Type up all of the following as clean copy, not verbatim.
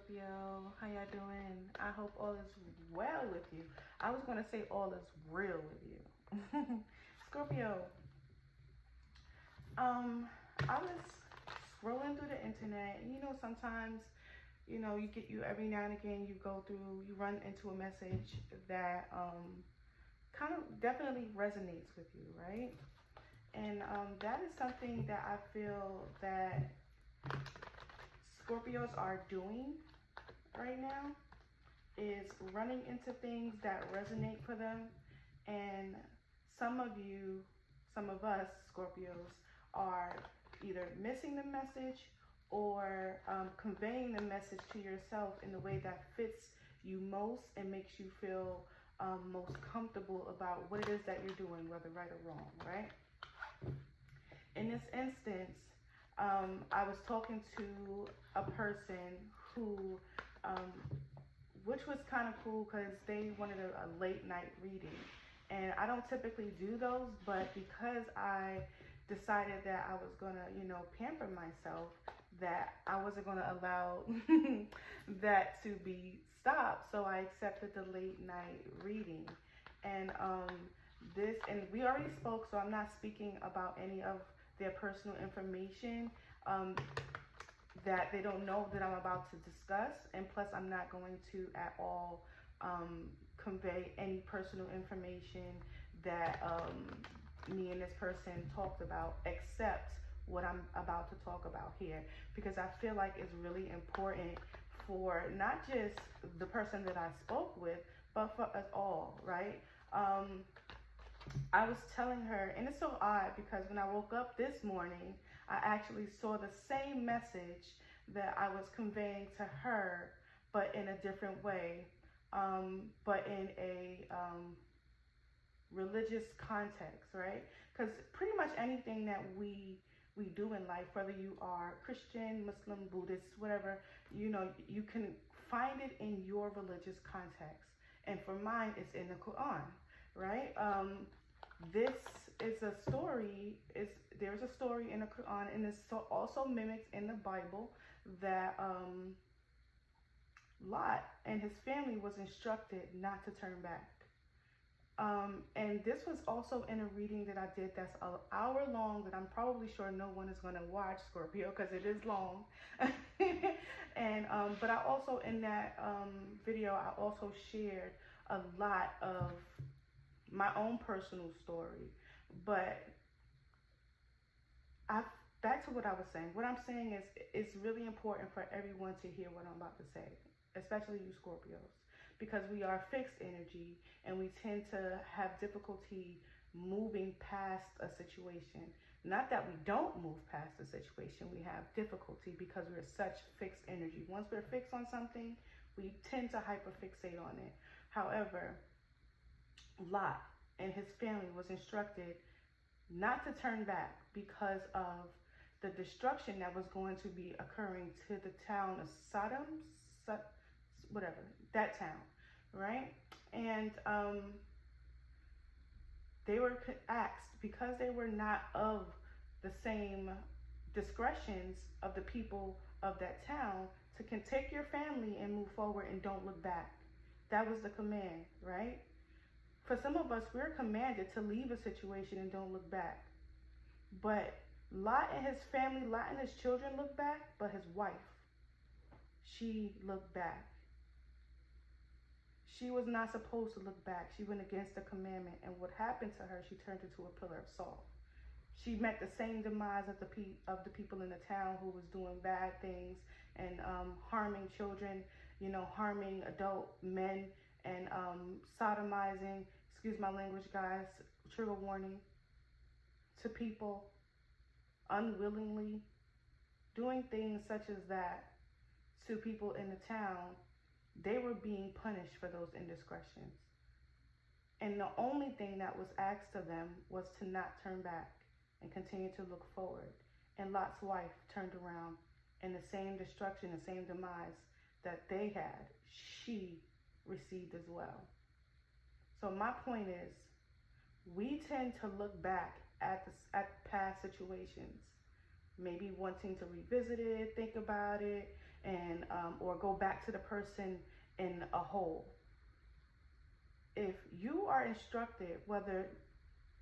Scorpio. How y'all doing? I hope all is well with you. I was going to say all is real with you. Scorpio, I was scrolling through the internet, and sometimes, you every now and again, you run into a message that kind of definitely resonates with you, right? And that is something that I feel that Scorpios are doing right now, is running into things that resonate for them. And some of us Scorpios are either missing the message or conveying the message to yourself in the way that fits you most and makes you feel most comfortable about what it is that you're doing, whether right or wrong, right? In this instance, I was talking to a person who, which was kind of cool because they wanted a late night reading. And I don't typically do those, but because I decided that I was gonna, pamper myself, that I wasn't gonna allow that to be stopped. So I accepted the late night reading. And and we already spoke, so I'm not speaking about any of their personal information that they don't know that I'm about to discuss. And plus, I'm not going to at all convey any personal information that me and this person talked about, except what I'm about to talk about here, because I feel like it's really important for not just the person that I spoke with, but for us all, right? I was telling her, and it's so odd because when I woke up this morning, I actually saw the same message that I was conveying to her, but in a different way, but in a religious context, right? Because pretty much anything that we do in life, whether you are Christian, Muslim, Buddhist, whatever, you can find it in your religious context. And for mine, it's in the Quran, right? This is a story, there's a story in the Quran, and it's also mimicked in the Bible, that Lot and his family was instructed not to turn back. And this was also in a reading that I did that's an hour long, that I'm probably sure no one is going to watch, Scorpio, because it is long. And but I also, in that video, I also shared a lot of my own personal story. But back to what I was saying. What I'm saying is, it's really important for everyone to hear what I'm about to say, especially you Scorpios, because we are fixed energy and we tend to have difficulty moving past a situation. Not that we don't move past a situation, we have difficulty because we're such fixed energy. Once we're fixed on something, we tend to hyperfixate on it. However, Lot and his family was instructed not to turn back because of the destruction that was going to be occurring to the town of Sodom, whatever, that town, right? And they were asked, because they were not of the same discretions of the people of that town, to take your family and move forward and don't look back. That was the command, right? For some of us, we're commanded to leave a situation and don't look back. But Lot and his family, Lot and his children looked back, but his wife, she looked back. She was not supposed to look back. She went against the commandment. And what happened to her, she turned into a pillar of salt. She met the same demise of the people in the town who was doing bad things and harming children, harming adult men, and sodomizing, excuse my language, guys, trigger warning, to people unwillingly, doing things such as that to people in the town. They were being punished for those indiscretions. And the only thing that was asked of them was to not turn back and continue to look forward. And Lot's wife turned around, and the same destruction, the same demise that they had, she received as well. So my point is, we tend to look back at past situations, maybe wanting to revisit it, think about it, and or go back to the person in a whole. If you are instructed, whether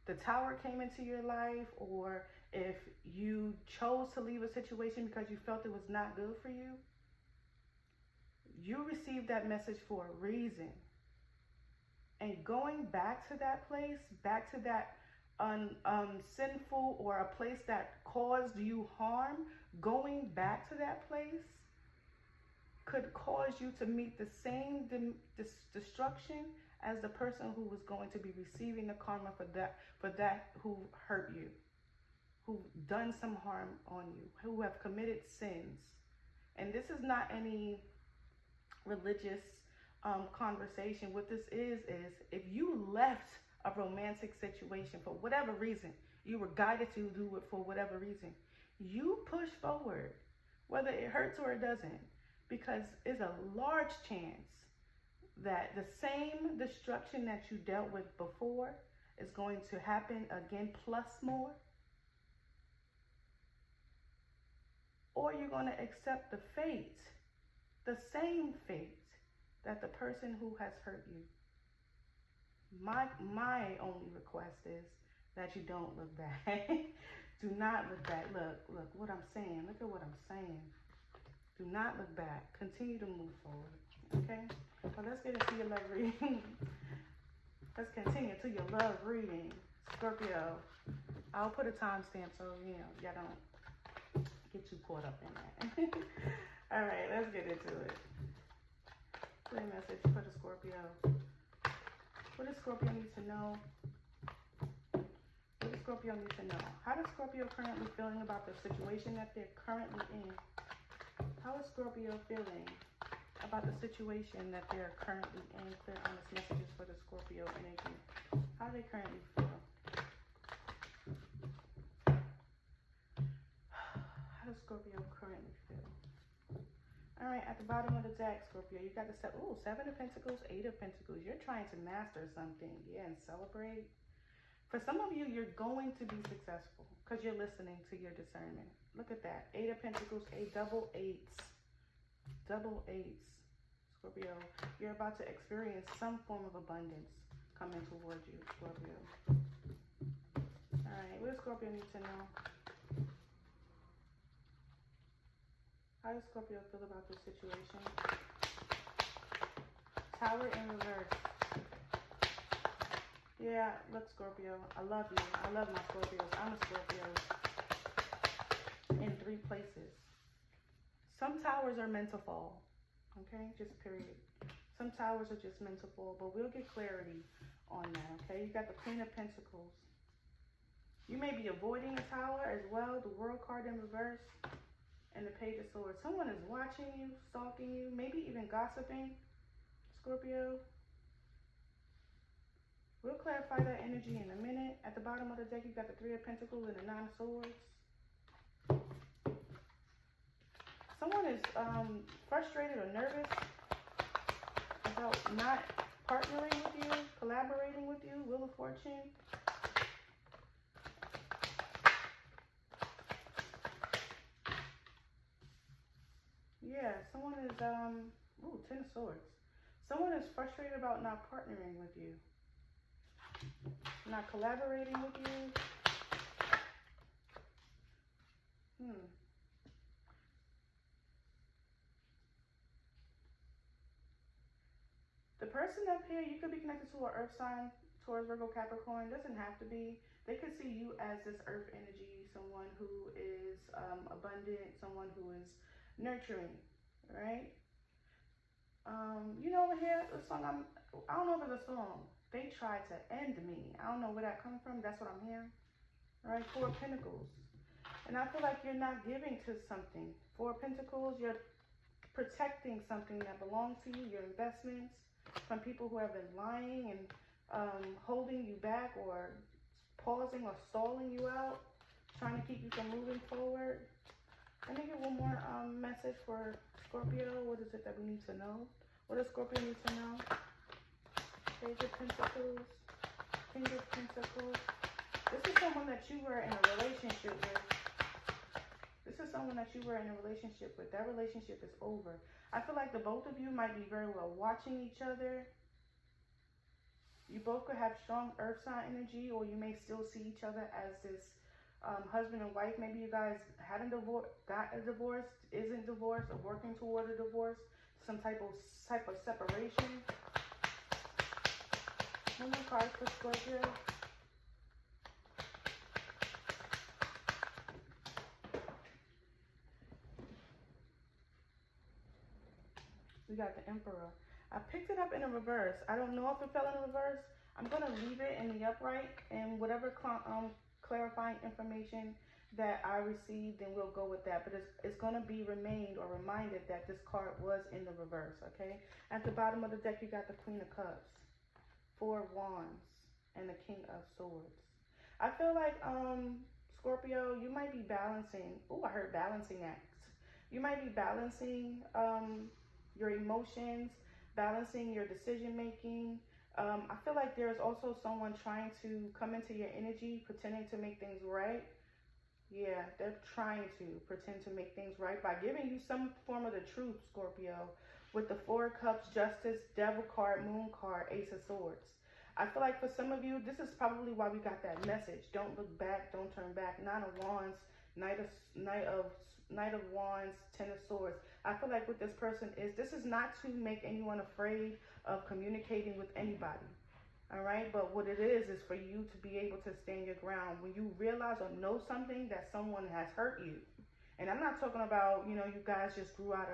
the tower came into your life or if you chose to leave a situation because you felt it was not good for you, you received that message for a reason. And going back to that place, back to that sinful or a place that caused you harm, going back to that place could cause you to meet the same destruction as the person who was going to be receiving the karma for that who hurt you, who done some harm on you, who have committed sins. And this is not any religious conversation. What this is if you left a romantic situation for whatever reason, you were guided to do it for whatever reason, you push forward, whether it hurts or it doesn't, because it's a large chance that the same destruction that you dealt with before is going to happen again plus more. Or you're going to accept the fate, the same fate that the person who has hurt you. My only request is that you don't look back. Do not look back. Look what I'm saying. Look at what I'm saying. Do not look back. Continue to move forward. Okay? Well, let's get into your love reading. Let's continue to your love reading. Scorpio. I'll put a timestamp so y'all don't get too caught up in that. All right, let's get into it. Clear message for the Scorpio. What does Scorpio need to know? What does Scorpio need to know? How does Scorpio currently feeling about the situation that they're currently in? How is Scorpio feeling about the situation that they're currently in? Clear honest messages for the Scorpio energy. How do they currently feel? How does Scorpio currently feel? All right, at the bottom of the deck, Scorpio, you got the Seven of Pentacles, Eight of Pentacles. You're trying to master something, and celebrate. For some of you, you're going to be successful because you're listening to your discernment. Look at that, Eight of Pentacles, double eights. Scorpio, you're about to experience some form of abundance coming towards you, Scorpio. All right, what does Scorpio need to know? How does Scorpio feel about this situation? Tower in reverse. Yeah, look, Scorpio, I love you. I love my Scorpios. I'm a Scorpio in 3 places. Some towers are meant to fall, okay? Just period. Some towers are just meant to fall, but we'll get clarity on that, okay? You got the Queen of Pentacles. You may be avoiding a tower as well, the World card in reverse. And the Page of Swords. Someone is watching you, stalking you, maybe even gossiping, Scorpio. We'll clarify that energy in a minute. At the bottom of the deck, you've got the Three of Pentacles and the Nine of Swords. Someone is frustrated or nervous about not partnering with you, collaborating with you, Wheel of Fortune. Yeah, someone is, Ten of Swords. Someone is frustrated about not partnering with you. Not collaborating with you. The person up here, you could be connected to an earth sign, Taurus, Virgo, Capricorn. Doesn't have to be. They could see you as this earth energy, someone who is abundant, someone who is nurturing, right? Over here, the song, I don't know if it's a song. They tried to end me. I don't know where that comes from. That's what I'm hearing. All right, Four of Pentacles. And I feel like you're not giving to something. Four of Pentacles, you're protecting something that belongs to you, your investments, from people who have been lying and holding you back or pausing or stalling you out, trying to keep you from moving forward. Let me get one more message for Scorpio. What is it that we need to know? What does Scorpio need to know? Page of Pentacles, King of Pentacles. This is someone that you were in a relationship with. This is someone that you were in a relationship with. That relationship is over. I feel like the both of you might be very well watching each other. You both could have strong earth sign energy, or you may still see each other as this husband and wife. Maybe you guys had a divorce, got a divorce, isn't divorced, or working toward a divorce, some type of separation. One more card for Scorpio. We got the Emperor. I picked it up in a reverse. I don't know if it fell in a reverse. I'm going to leave it in the upright, and whatever clarifying information that I received, then we'll go with that. But it's going to be remained or reminded that this card was in the reverse, okay? At the bottom of the deck, you got the Queen of Cups, Four of Wands, and the King of Swords. I feel like, Scorpio, you might be balancing. Oh, I heard balancing acts. You might be balancing your emotions, balancing your decision making. I feel like there's also someone trying to come into your energy, pretending to make things right. Yeah, they're trying to pretend to make things right by giving you some form of the truth, Scorpio, with the Four of Cups, Justice, Devil card, Moon card, Ace of Swords. I feel like for some of you, this is probably why we got that message. Don't look back, don't turn back. Nine of Wands, Knight of Wands, Ten of Swords. I feel like what this person is, this is not to make anyone afraid of communicating with anybody. All right, but what it is for you to be able to stand your ground when you realize or know something that someone has hurt you. And I'm not talking about, you guys just grew out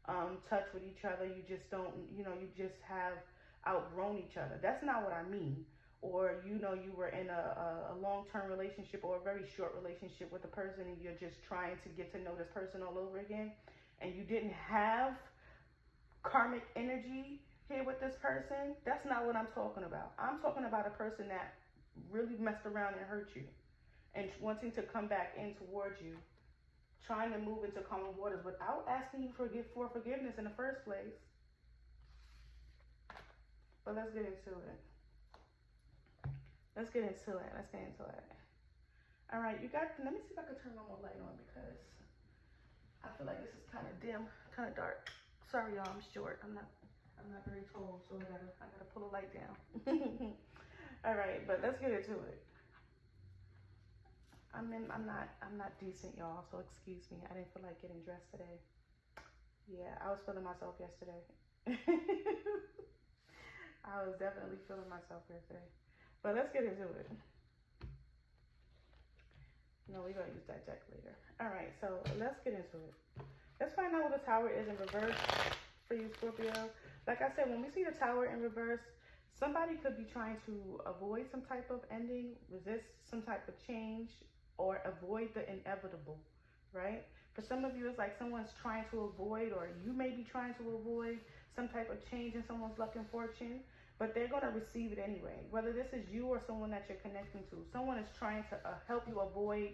of touch with each other. You just don't, you just have outgrown each other. That's not what I mean. Or, you were in a long-term relationship or a very short relationship with a person, and you're just trying to get to know this person all over again, and you didn't have karmic energy here with this person. That's not what I'm talking about. I'm talking about a person that really messed around and hurt you, and wanting to come back in towards you, trying to move into calmer waters without asking you for forgiveness in the first place. But let's get into it. Let's get into it. All right, let me see if I can turn one more light on, because I feel like this is kind of dim, kind of dark. Sorry, y'all, I'm short. I'm not very tall, so I gotta pull a light down. All right, but let's get into it. I'm not decent, y'all, so excuse me. I didn't feel like getting dressed today. Yeah, I was feeling myself yesterday. I was definitely feeling myself yesterday. But let's get into it. No, we're gonna use that deck later. All right, so let's get into it. Let's find out what the Tower is in reverse for you, Scorpio. Like I said, when we see the Tower in reverse, somebody could be trying to avoid some type of ending, resist some type of change, or avoid the inevitable, right? For some of you, it's like someone's trying to avoid, or you may be trying to avoid some type of change in someone's luck and fortune, but they're going to receive it anyway. Whether this is you or someone that you're connecting to, someone is trying to help you avoid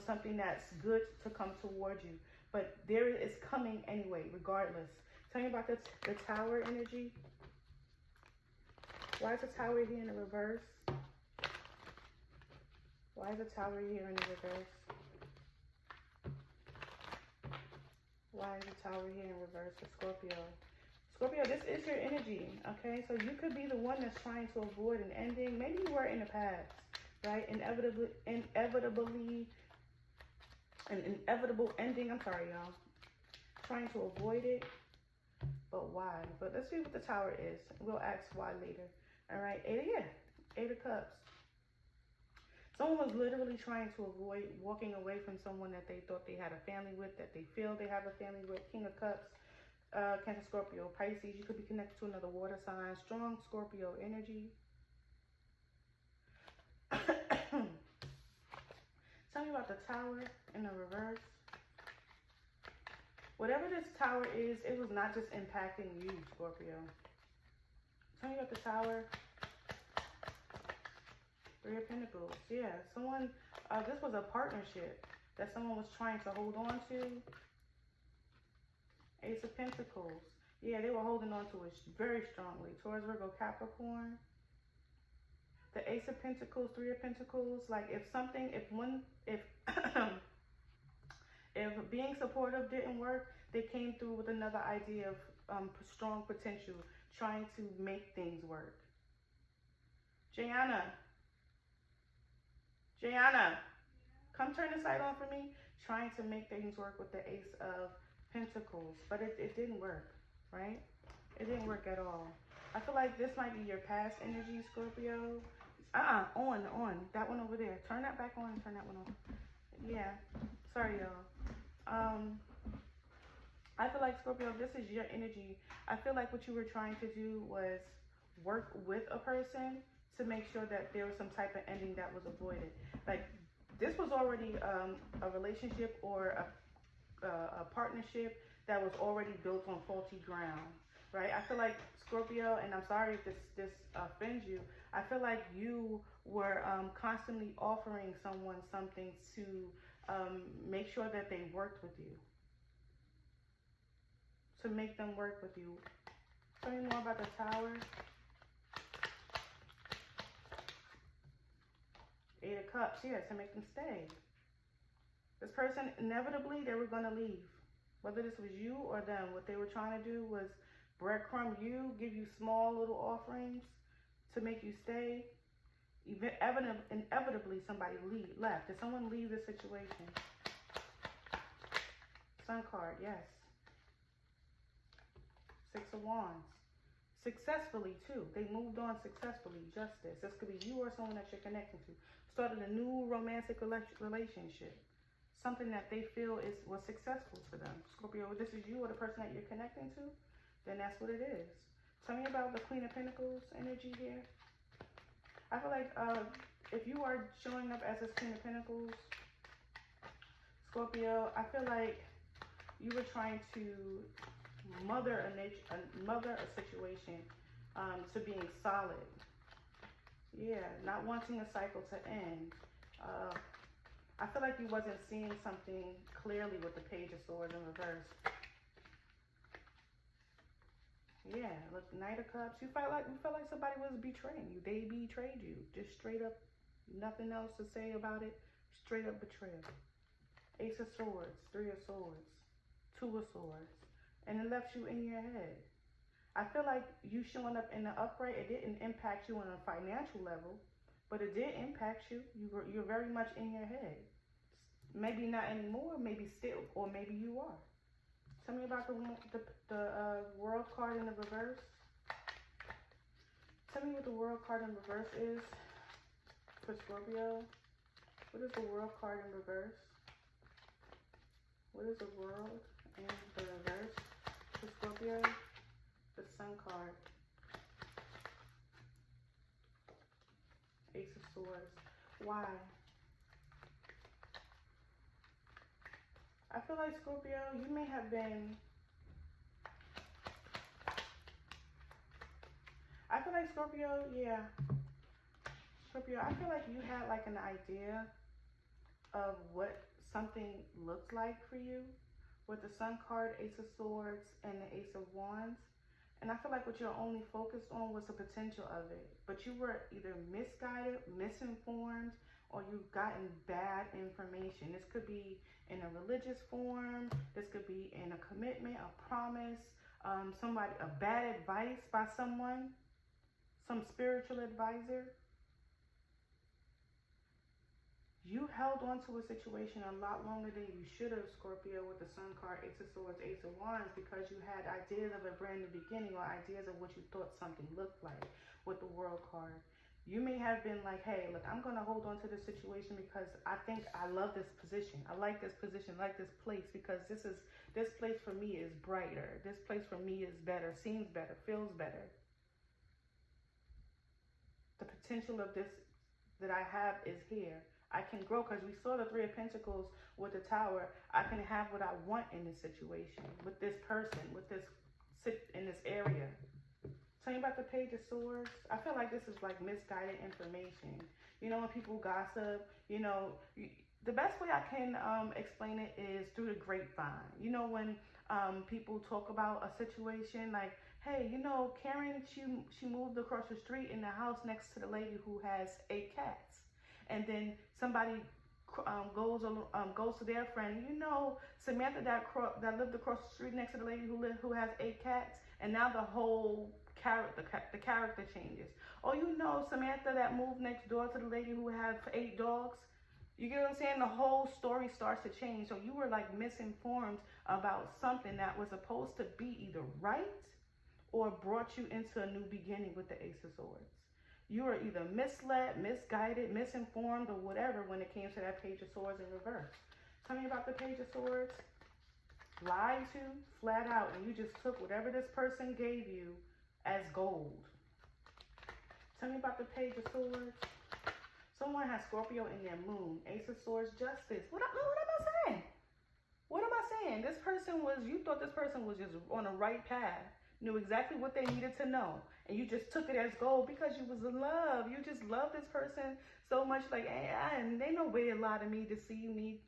something that's good to come towards you. But there is coming anyway, regardless. Tell me about the Tower energy. Why is the Tower here in the reverse? Why is the Tower here in the reverse? Why is the Tower here in reverse for Scorpio? Scorpio, this is your energy, okay? So you could be the one that's trying to avoid an ending. Maybe you were in the past, right? An inevitable ending. I'm sorry, y'all. Trying to avoid it, but why? But let's see what the Tower is. We'll ask why later. All right, Eight of Cups. Someone was literally trying to avoid walking away from someone that they thought they had a family with, that they feel they have a family with. King of Cups. Cancer, Scorpio, Pisces. You could be connected to another water sign. Strong Scorpio energy. Tell me about the Tower in the reverse. Whatever this Tower is, it was not just impacting you, Scorpio. Tell me about the Tower. Three of Pentacles. Yeah, someone, this was a partnership that someone was trying to hold on to. Ace of Pentacles. Yeah, they were holding on to it very strongly. Taurus, Virgo, Capricorn. The Ace of Pentacles, Three of Pentacles. Like if If being supportive didn't work, they came through with another idea of strong potential, trying to make things work. Jayana, come turn this light on for me. Trying to make things work with the Ace of Pentacles, but it didn't work, right? It didn't work at all. I feel like this might be your past energy, Scorpio. On. That one over there. Turn that back on and turn that one on. Yeah. Sorry, y'all. I feel like, Scorpio, this is your energy. I feel like what you were trying to do was work with a person to make sure that there was some type of ending that was avoided. Like, this was already a relationship or a partnership that was already built on faulty ground, right? I feel like, Scorpio, and I'm sorry if this offends you, I feel like you were constantly offering someone something to make sure that they worked with you, to make them work with you. Tell me more about the Tower. Eight of Cups, yeah, to make them stay. This person, inevitably, they were going to leave. Whether this was you or them, what they were trying to do was breadcrumb you, give you small little offerings to make you stay. Inevitably, somebody left. Did someone leave the situation? Sun card, yes. Six of Wands. Successfully, too. They moved on successfully. Justice. This could be you or someone that you're connecting to. Started a new romantic relationship. Something that they feel was successful for them. Scorpio, if this is you or the person that you're connecting to, then that's what it is. Tell me about the Queen of Pentacles energy here. I feel like if you are showing up as this Queen of Pentacles, Scorpio, I feel like you were trying to mother a situation to being solid. Yeah, not wanting a cycle to end. I feel like you wasn't seeing something clearly with the Page of Swords in reverse. Yeah, look, Knight of Cups. You felt like somebody was betraying you. They betrayed you. Just straight up, nothing else to say about it. Straight up betrayal. Ace of Swords, Three of Swords, Two of Swords, and it left you in your head. I feel like you showing up in the upright, it didn't impact you on a financial level, but it did impact you. You're very much in your head. Maybe not anymore, maybe still, or maybe you are. Tell me about the World card in the reverse. Tell me what the World card in reverse is for Scorpio. What is the World card in reverse? What is the World in the reverse for Scorpio? The Sun card. Ace of Swords. Why? I feel like, Scorpio, you may have been... I feel like, Scorpio, yeah. Scorpio, I feel like you had like an idea of what something looked like for you with the Sun card, Ace of Swords, and the Ace of Wands. And I feel like what you're only focused on was the potential of it. But you were either misguided, misinformed, or you've gotten bad information. This could be in a religious form. This could be in a commitment, a promise, a bad advice by someone, some spiritual advisor. You held on to a situation a lot longer than you should have, Scorpio, with the Sun card, Ace of Swords, Ace of Wands, because you had ideas of a brand new beginning or ideas of what you thought something looked like with the World card. You may have been like, hey, look, I'm going to hold on to this situation because I think I love this position. I like this position, I like this place, because this place for me is brighter. This place for me is better, seems better, feels better. The potential of this that I have is here. I can grow because we saw the Three of Pentacles with the Tower. I can have what I want in this situation, with this person, in this area. Tell me about the Page of Swords. I feel like this is like misguided information. You know, when people gossip, you know, the best way I can explain it is through the grapevine. You know, when people talk about a situation like, hey, you know, Karen, she moved across the street in the house next to the lady who has 8 cats. And then somebody goes to their friend. You know, Samantha that lived across the street next to the lady who has 8 cats, and now the whole the character changes. Oh, you know, Samantha that moved next door to the lady who had 8 dogs. You get what I'm saying? The whole story starts to change. So you were like misinformed about something that was supposed to be either right or brought you into a new beginning with the Ace of Swords. You were either misled, misguided, misinformed, or whatever when it came to that Page of Swords in reverse. Tell me about the Page of Swords. Lied to, flat out, and you just took whatever this person gave you as gold. Tell me about the Page of Swords. Someone has Scorpio in their moon. Ace of Swords, justice. What am I saying? What am I saying? You thought this person was just on the right path, knew exactly what they needed to know, and you just took it as gold because you was in love. You just love this person so much, like, and they no way to lie to me, deceive me,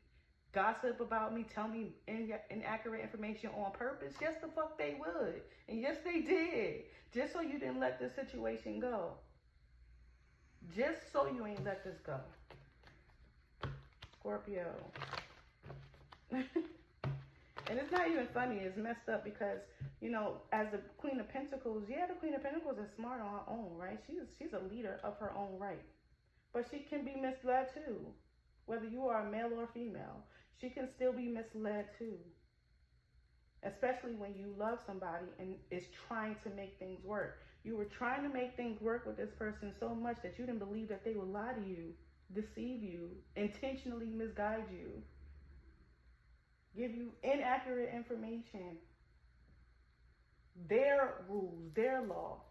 gossip about me, tell me inaccurate information on purpose. Yes, the fuck they would. And yes, they did. Just so you didn't let this situation go. Just so you ain't let this go. Scorpio. And it's not even funny. It's messed up because, you know, as the Queen of Pentacles, yeah, the Queen of Pentacles is smart on her own, right? She's a leader of her own right. But she can be misled too. Whether you are a male or female, she can still be misled too. Especially when you love somebody and is trying to make things work. You were trying to make things work with this person so much that you didn't believe that they would lie to you, deceive you, intentionally misguide you, give you inaccurate information. Their rules, their law.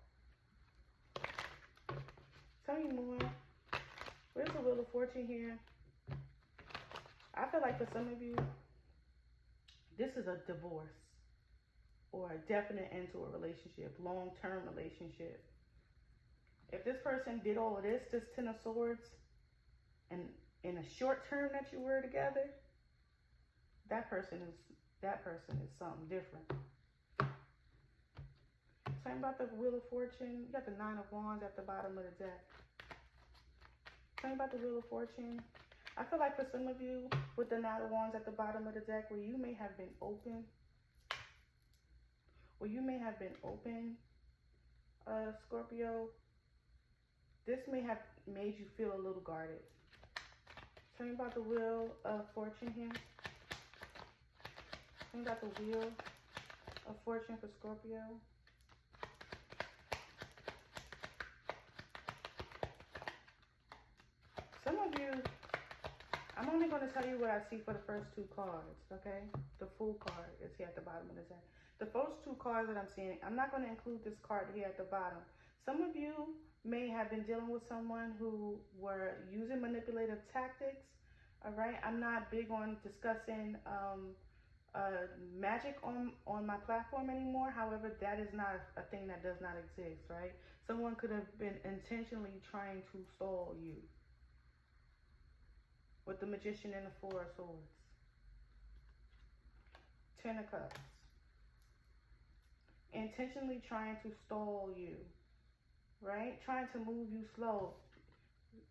Tell me more. Where's the Wheel of Fortune here? I feel like for some of you, this is a divorce or a definite end to a relationship, long-term relationship. If this person did all of this 10 of Swords, and in a short term that you were together, that person is something different. Same about the Wheel of Fortune. You got the 9 of Wands at the bottom of the deck. Same about the Wheel of Fortune. I feel like for some of you, with the 9 of Wands at the bottom of the deck, where you may have been open, Scorpio, this may have made you feel a little guarded. Tell me about the Wheel of Fortune here. Tell me about the Wheel of Fortune for Scorpio. Some of you, I'm only going to tell you what I see for the first 2 cards, okay? The Fool card is here at the bottom of the deck. The first 2 cards that I'm seeing, I'm not going to include this card here at the bottom. Some of you may have been dealing with someone who were using manipulative tactics, all right? I'm not big on discussing magic on my platform anymore. However, that is not a thing that does not exist, right? Someone could have been intentionally trying to stall you. With the Magician and the 4 of Swords. 10 of Cups. Intentionally trying to stall you. Right? Trying to move you slow.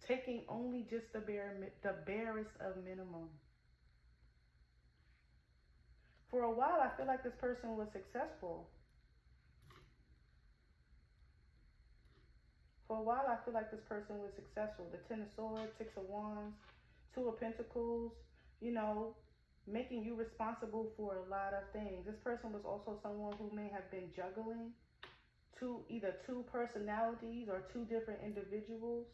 Taking only just the barest of minimum. For a while, I feel like this person was successful. For a while, I feel like this person was successful. The 10 of Swords, 6 of Wands, 2 of Pentacles, you know, making you responsible for a lot of things. This person was also someone who may have been juggling either 2 personalities or 2 different individuals.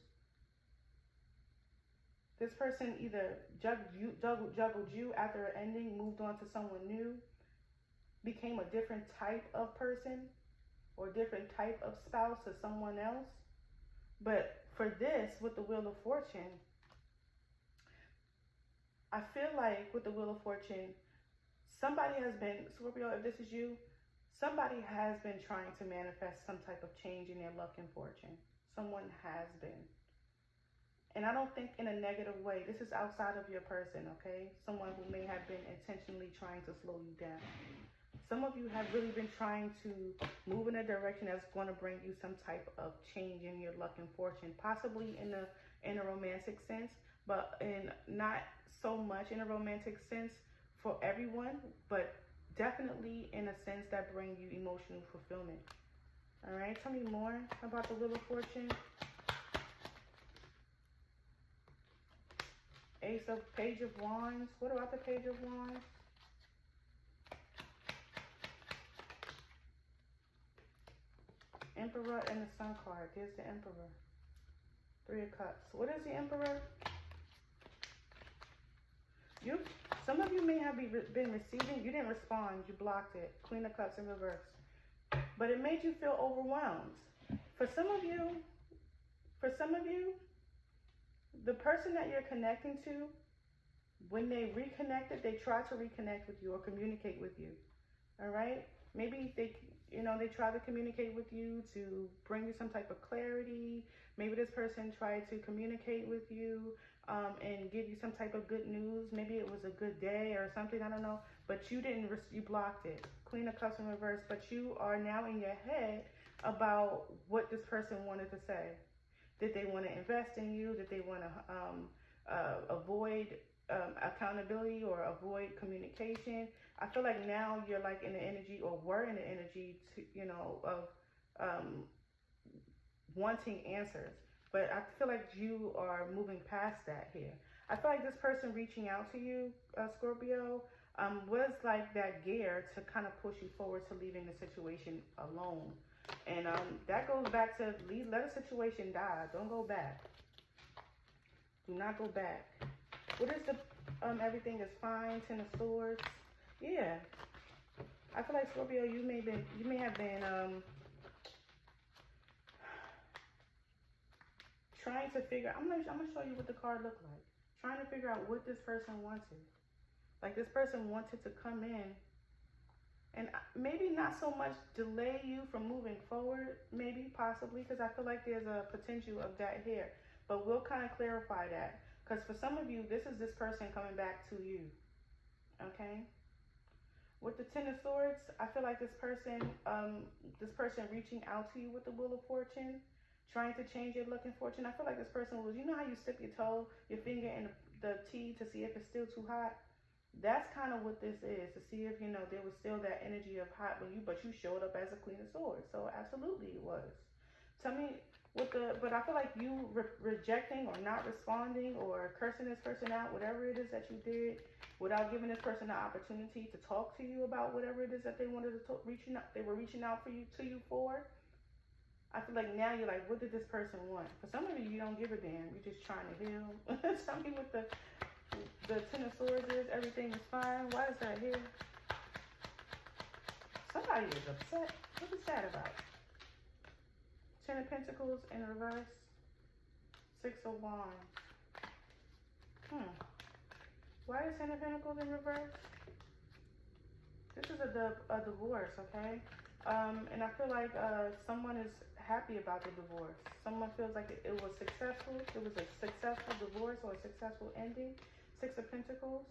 This person either juggled you after an ending, moved on to someone new, became a different type of person or different type of spouse to someone else. But for this, with the Wheel of Fortune, I feel like with the Wheel of Fortune, somebody has been, Scorpio, if this is you, somebody has been trying to manifest some type of change in their luck and fortune. Someone has been. And I don't think in a negative way. This is outside of your person, okay? Someone who may have been intentionally trying to slow you down. Some of you have really been trying to move in a direction that's going to bring you some type of change in your luck and fortune, possibly in a romantic sense, but in not so much in a romantic sense for everyone, but definitely in a sense that brings you emotional fulfillment. All right, tell me more about the Wheel of Fortune. Page of Wands. What about the Page of Wands? Emperor and the Sun card. There's the Emperor. Three of Cups. What is the Emperor? Some of you may have been receiving. You didn't respond. You blocked it. Queen of Cups in reverse. But it made you feel overwhelmed. For some of you, the person that you're connecting to, when they reconnected, they try to reconnect with you or communicate with you. All right? Maybe they try to communicate with you to bring you some type of clarity. Maybe this person tried to communicate with you and give you some type of good news. Maybe it was a good day or something, I don't know. But you didn't, you blocked it. Queen of Cups in reverse. But you are now in your head about what this person wanted to say. Did they want to invest in you? Did they want to avoid accountability or avoid communication? I feel like now you're like in the energy, or were in the energy to, of wanting answers. But I feel like you are moving past that here. I feel like this person reaching out to you, Scorpio, was like that gear to kind of push you forward to leaving the situation alone. And that goes back to let a situation die. Don't go back. Do not go back. What is the everything is fine, Ten of Swords? Yeah. I feel like Scorpio, you may have been trying to figure. I'm gonna show you what the card looked like. Trying to figure out what this person wanted. Like this person wanted to come in and maybe not so much delay you from moving forward, maybe, possibly, because I feel like there's a potential of that here. But we'll kind of clarify that. Because for some of you, this is this person coming back to you. Okay? With the Ten of Swords, I feel like this person reaching out to you with the Wheel of Fortune, trying to change your luck and fortune. I feel like this person was, how you stick your finger in the tea to see if it's still too hot? That's kind of what this is, to see if, there was still that energy of hot when but you showed up as a Queen of Swords. So absolutely it was. Tell me but I feel like you rejecting or not responding or cursing this person out, whatever it is that you did, without giving this person the opportunity to talk to you about whatever it is that they wanted to they were reaching out to you for. I feel like now you're like, what did this person want? For some of you, you don't give a damn. You're just trying to heal. Tell me what the Ten of Swords is. Everything is fine. Why is that here? Somebody is upset. What is that about? Ten of Pentacles in reverse. Six of Wands. Why is Ten of Pentacles in reverse? This is a divorce, okay? And I feel like someone is happy about the divorce. Someone feels like it was successful. It was a successful divorce or a successful ending. Six of Pentacles.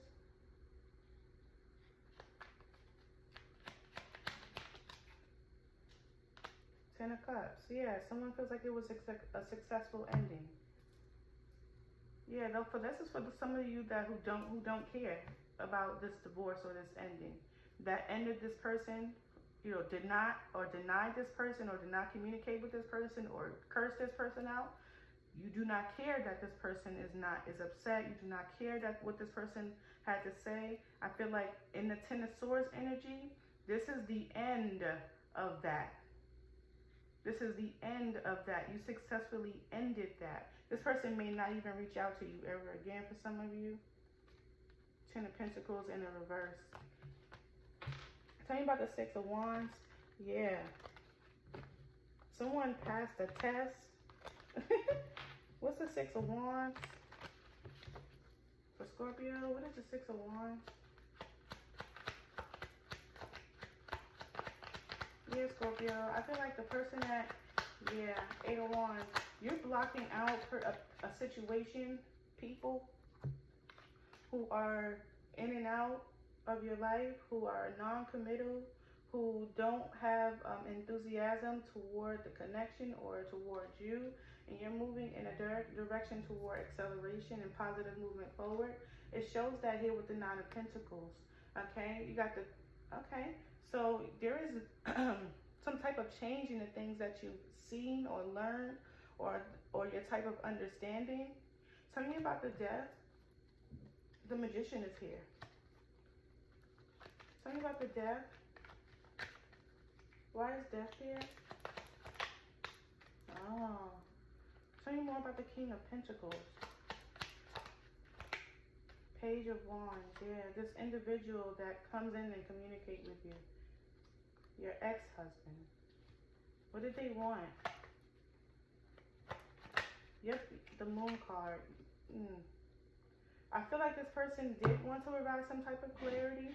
Ten of Cups. Yeah, someone feels like it was a successful ending. Yeah, though, this is for some of you who don't care about this divorce or this ending. That ended this person, denied this person, or did not communicate with this person, or cursed this person out. You do not care that this person is upset. You do not care that what this person had to say. I feel like in the Ten of Swords energy, this is the end of that. This is the end of that. You successfully ended that. This person may not even reach out to you ever again for some of you. Ten of Pentacles in the reverse. Tell me about the Six of Wands. Yeah. Someone passed a test. What's the Six of Wands? For Scorpio, what is the Six of Wands? Yeah, Scorpio. I feel like the person Eight of Wands, you're blocking out a situation, people who are in and out of your life, who are non-committal, who don't have enthusiasm toward the connection or towards you. and you're moving in a direction toward acceleration and positive movement forward. It shows that here with the Nine of Pentacles. Okay, you got the, okay, so there is some type of change in the things that you've seen or learned, or your type of understanding. Tell me about the Death. The Magician is here. Tell me about the Death. Why is Death here? Oh. Tell me more about the King of Pentacles. Page of Wands. Yeah, this individual that comes in and communicates with you. Your ex-husband. What did they want? Yep, the Moon card. I feel like this person did want to provide some type of clarity.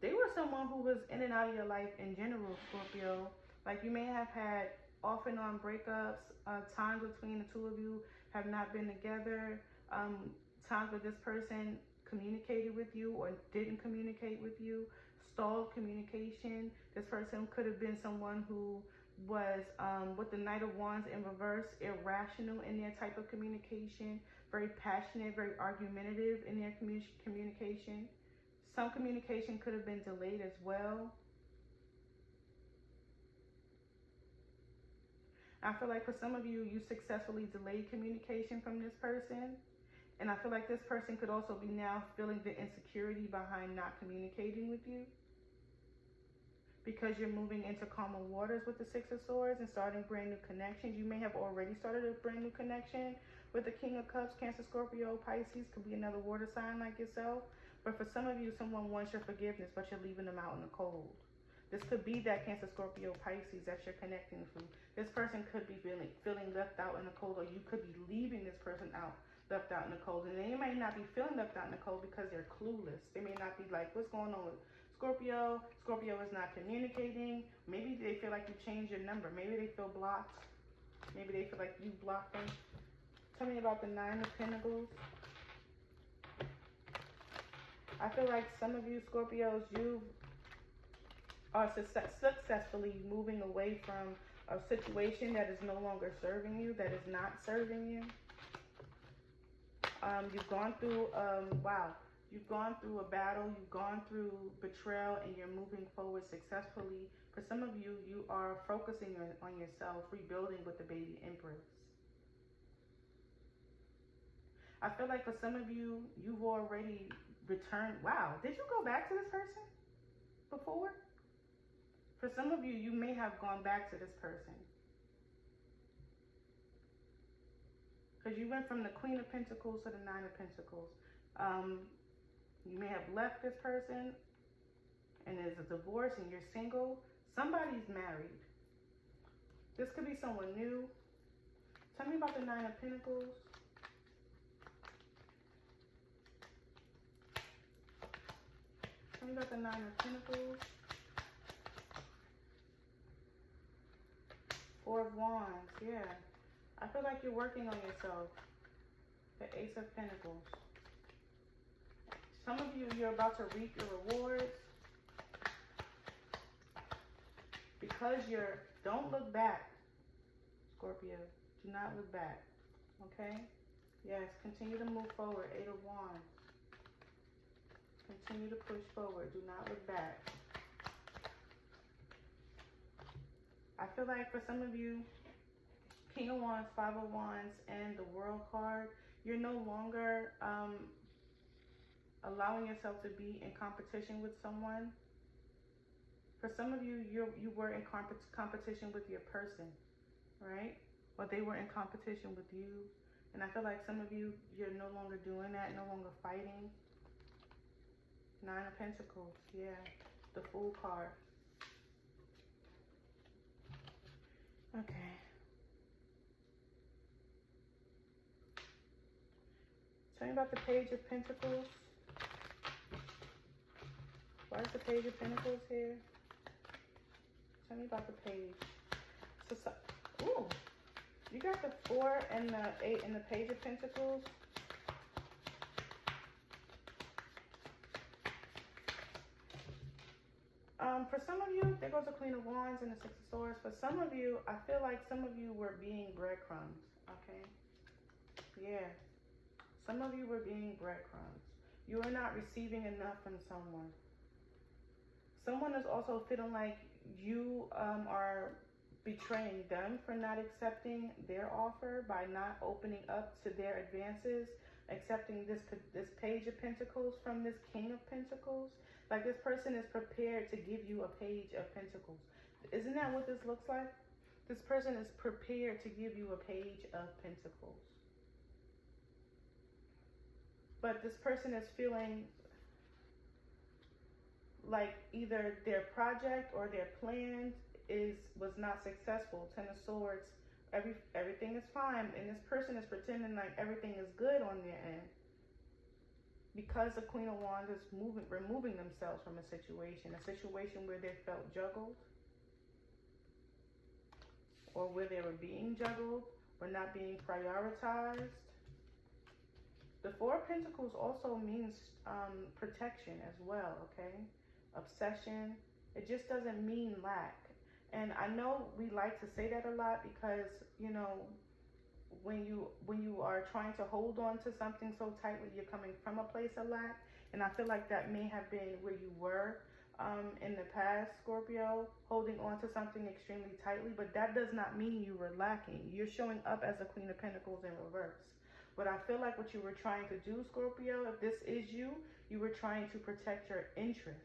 They were someone who was in and out of your life in general, Scorpio. Like, you may have had off and on breakups, times between the two of you have not been together, times where this person communicated with you or didn't communicate with you, stalled communication. This person could have been someone who was, with the Knight of Wands in reverse, irrational in their type of communication, very passionate, very argumentative in their communication. Some communication could have been delayed as well. I feel like for some of you, you successfully delayed communication from this person. And I feel like this person could also be now feeling the insecurity behind not communicating with you, because you're moving into calmer waters with the Six of Swords and starting brand new connections. You may have already started a brand new connection with the King of Cups. Cancer, Scorpio, Pisces, could be another water sign like yourself. But for some of you, someone wants your forgiveness, but you're leaving them out in the cold. This could be that Cancer, Scorpio, Pisces that you're connecting to. This person could be feeling left out in the cold, or you could be leaving this person left out in the cold. And they may not be feeling left out in the cold because they're clueless. They may not be like, what's going on with Scorpio? Scorpio is not communicating. Maybe they feel like you changed your number. Maybe they feel blocked. Maybe they feel like you blocked them. Tell me about the Nine of Pentacles. I feel like some of you Scorpios, you are successfully moving away from a situation that is no longer serving you, that is not serving you. You've gone through, you've gone through a battle, you've gone through betrayal, and you're moving forward successfully. For some of you, you are focusing on yourself, rebuilding with the baby Empress. I feel like for some of you, you've already returned. Wow, did you go back to this person before? For some of you, you may have gone back to this person, because you went from the Queen of Pentacles to the Nine of Pentacles. You may have left this person and there's a divorce and you're single. Somebody's married. This could be someone new. Tell me about the Nine of Pentacles. Tell me about the Nine of Pentacles. Four of Wands, yeah. I feel like you're working on yourself. The Ace of Pentacles. Some of you, you're about to reap your rewards. Because don't look back, Scorpio. Do not look back, okay? Yes, continue to move forward. Eight of Wands. Continue to push forward. Do not look back. I feel like for some of you, King of Wands, Five of Wands, and the World card, you're no longer allowing yourself to be in competition with someone. For some of you, you were in competition with your person, right? Or they were in competition with you. And I feel like some of you, you're no longer doing that, no longer fighting. Nine of Pentacles, yeah. The Fool card. Okay. Tell me about the Page of Pentacles. Why is the Page of Pentacles here? Tell me about the Page. Ooh, you got the 4 and the 8 and the Page of Pentacles. For some of you, there goes the Queen of Wands and the Six of Swords. For some of you, I feel like some of you were being breadcrumbs. Yeah. Some of you were being breadcrumbs. You are not receiving enough from someone. Someone is also feeling like you are betraying them for not accepting their offer by not opening up to their advances, accepting this Page of Pentacles from this King of Pentacles. Like this person is prepared to give you a Page of Pentacles. Isn't that what this looks like? This person is prepared to give you a Page of Pentacles. But this person is feeling like either their project or their plan was not successful. Ten of Swords, everything is fine, and this person is pretending like everything is good on their end because the Queen of Wands is removing themselves from a situation where they felt juggled, or where they were being juggled, or not being prioritized. The Four of Pentacles also means protection as well, okay? Obsession. It just doesn't mean lack. And I know we like to say that a lot because, you know, when you are trying to hold on to something so tightly, you're coming from a place of lack. And I feel like that may have been where you were in the past, Scorpio, holding on to something extremely tightly. But that does not mean you were lacking. You're showing up as the Queen of Pentacles in reverse. But I feel like what you were trying to do, Scorpio, if this is you, you were trying to protect your interests.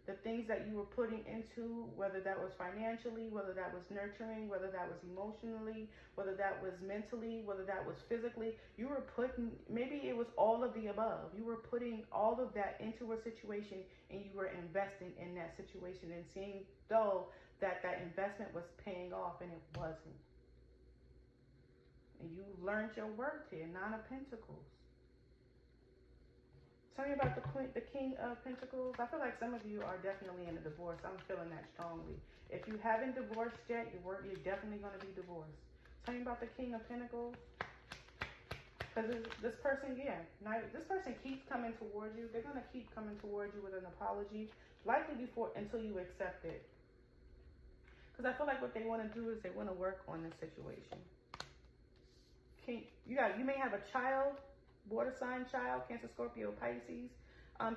The things that you were putting into, whether that was financially, whether that was nurturing, whether that was emotionally, whether that was mentally, whether that was physically, you were putting, maybe it was all of the above. You were putting all of that into a situation, and you were investing in that situation and seeing though that investment was paying off, and it wasn't. And you learned your worth here. Nine of Pentacles. Tell me about the King of Pentacles. I feel like some of you are definitely in a divorce. I'm feeling that strongly. If you haven't divorced yet, you're definitely going to be divorced. Tell me about the King of Pentacles. Because this person, this person keeps coming towards you. They're going to keep coming towards you with an apology, likely until you accept it. Because I feel like what they want to do is they want to work on this situation. You may have a child, water sign child, Cancer, Scorpio, Pisces,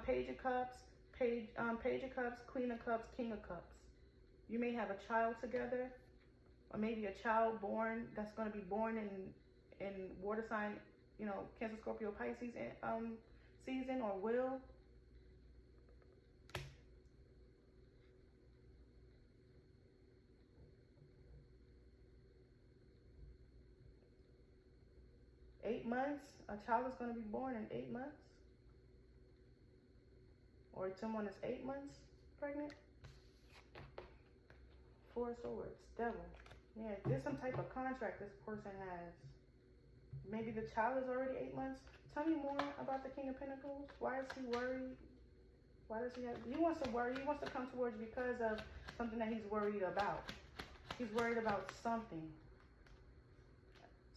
Page of Cups, Page of Cups, Queen of Cups, King of Cups. You may have a child together, or maybe a child that's going to be born in water sign, you know, Cancer, Scorpio, Pisces season or will. months. A child is going to be born in 8 months. Or someone is 8 months pregnant. Four of Swords, Devil. Yeah, there's some type of contract this person has. Maybe the child is already 8 months. Tell me more about the King of Pentacles. Why is he worried? Why does he have... He wants to worry. He wants to come towards you because of something that he's worried about. He's worried about something.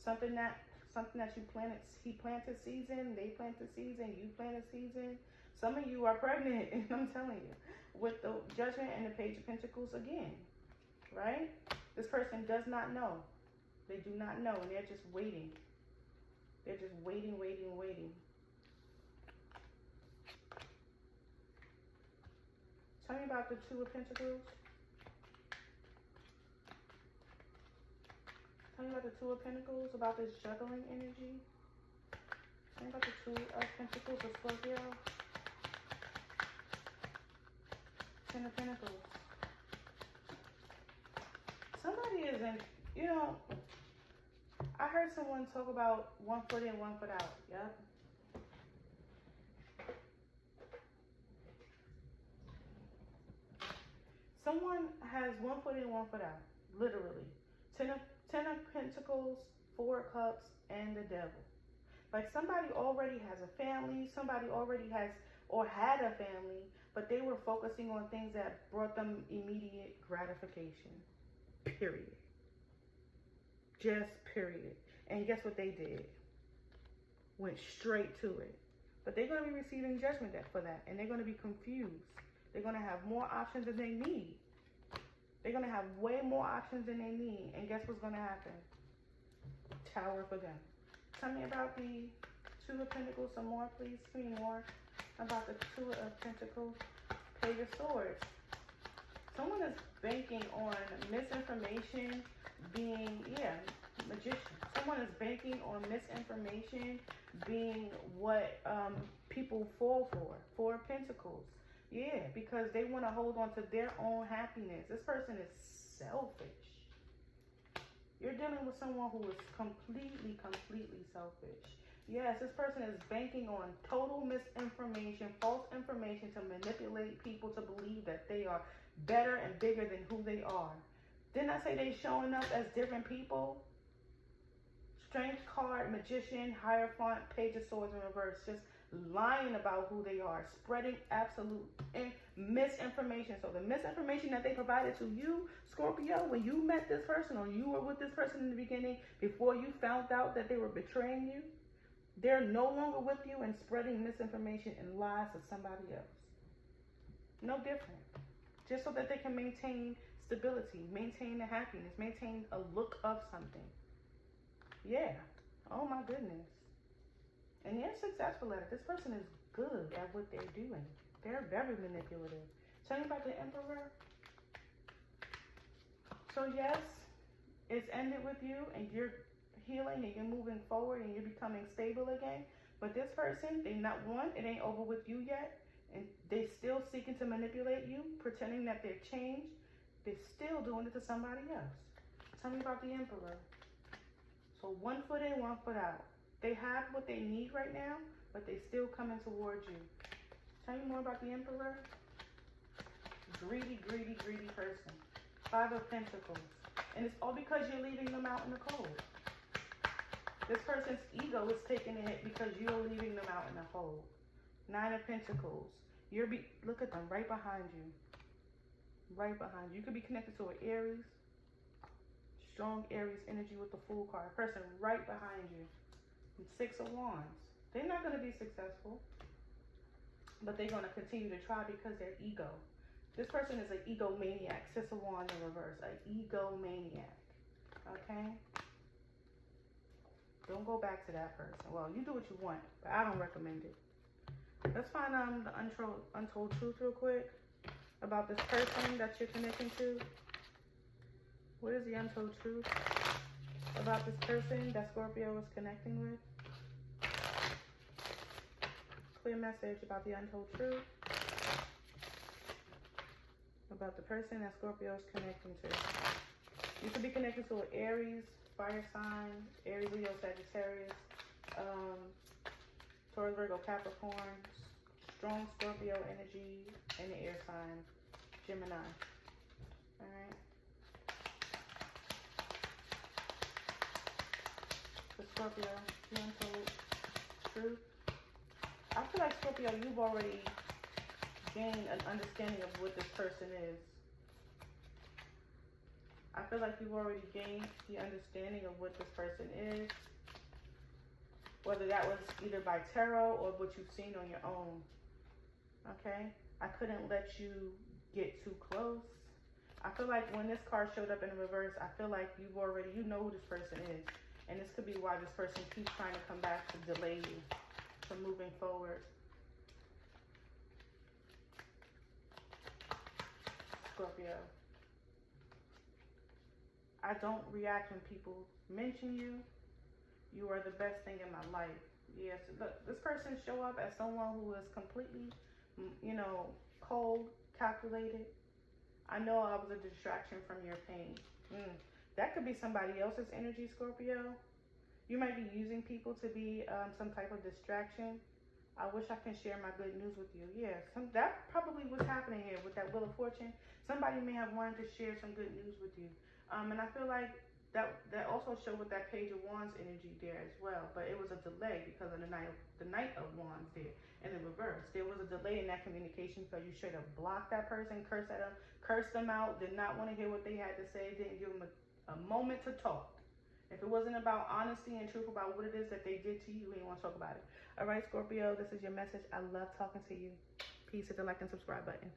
Something that you planted. He planted season. They planted season. You planted season. Some of you are pregnant, and I'm telling you. With the Judgment and the Page of Pentacles again. Right? This person does not know. They do not know, and they're just waiting. They're just waiting, waiting, waiting. Tell me about the Two of Pentacles. Tell me about the Two of Pentacles, about this juggling energy. Tell me about the Two of Pentacles for Scorpio. Ten of Pentacles. Somebody is in, you know, I heard someone talk about 1 foot in, 1 foot out. Yep. Someone has 1 foot in, 1 foot out. Literally. Ten of Pentacles, 4 of Cups, and the Devil. Like somebody already has a family. Somebody already has or had a family, but they were focusing on things that brought them immediate gratification. Period. Just period. And guess what they did? Went straight to it. But they're going to be receiving judgment for that. And they're going to be confused. They're going to have more options than they need. They're going to have way more options than they need. And guess what's going to happen? Tower for them. Tell me about the Two of Pentacles some more, please. Tell me more about the Two of Pentacles. Page of Swords. Someone is banking on misinformation being, magician. Someone is banking on misinformation being what people fall for. Four of Pentacles. Yeah, because they want to hold on to their own happiness. This person is selfish. You're dealing with someone who is completely selfish. Yes, this person is banking on total misinformation, false information to manipulate people to believe that they are better and bigger than who they are. Didn't I say they showing up as different people? Strength card, Magician, Hierophant, Page of Swords in reverse. Just lying about who they are. Spreading absolute misinformation. So the misinformation that they provided to you, Scorpio, when you met this person or you were with this person in the beginning, before you found out that they were betraying you, they're no longer with you and spreading misinformation and lies to somebody else. No different. Just so that they can maintain stability, maintain the happiness, maintain a look of something. Yeah. Oh my goodness. And they're successful at it. This person is good at what they're doing. They're very manipulative. Tell me about the Emperor. So yes, it's ended with you and you're healing and you're moving forward and you're becoming stable again. But this person, they not one, it ain't over with you yet. And they still seeking to manipulate you, pretending that they've changed. They're still doing it to somebody else. Tell me about the Emperor. So 1 foot in, 1 foot out. They have what they need right now, but they still coming towards you. Tell me more about the Emperor. Greedy person. 5 of Pentacles. And it's all because you're leaving them out in the cold. This person's ego is taking a hit because you're leaving them out in the cold. 9 of Pentacles. Look at them right behind you. Right behind you. You could be connected to an Aries. Strong Aries energy with the Fool card. Person right behind you. And 6 of Wands. They're not going to be successful. But they're going to continue to try because they're ego. This person is an egomaniac. 6 of Wands in reverse. An egomaniac. Okay? Don't go back to that person. Well, you do what you want, but I don't recommend it. Let's find the untold truth real quick about this person that you're connecting to. What is the untold truth about this person that Scorpio is connecting with? Clear message about the untold truth about the person that Scorpio is connecting to. You could be connected to an Aries, fire sign, Aries, Leo, Sagittarius, Taurus, Virgo, Capricorn, strong Scorpio energy, and the air sign, Gemini. Alright. The Scorpio, the untold truth. I feel like, Scorpio, you've already gained an understanding of what this person is. I feel like you've already gained the understanding of what this person is. Whether that was either by tarot or what you've seen on your own. Okay? I couldn't let you get too close. I feel like when this card showed up in reverse, I feel like you know who this person is. And this could be why this person keeps trying to come back to delay you from moving forward. Scorpio. I don't react when people mention you. You are the best thing in my life. Yes, look, this person show up as someone who is completely, cold, calculated. I know I was a distraction from your pain. That could be somebody else's energy, Scorpio. You might be using people to be some type of distraction. I wish I can share my good news with you. Yeah, that probably was happening here with that Wheel of Fortune. Somebody may have wanted to share some good news with you. And I feel like that also showed with that Page of Wands energy there as well. But it was a delay because of the Knight of Wands there in the reverse. There was a delay in that communication because you straight up blocked that person, cursed at them, cursed them out, did not want to hear what they had to say, didn't give them a moment to talk. If it wasn't about honesty and truth about what it is that they did to you, we didn't want to talk about it. All right, Scorpio, this is your message. I love talking to you. Peace. Hit the like and subscribe button.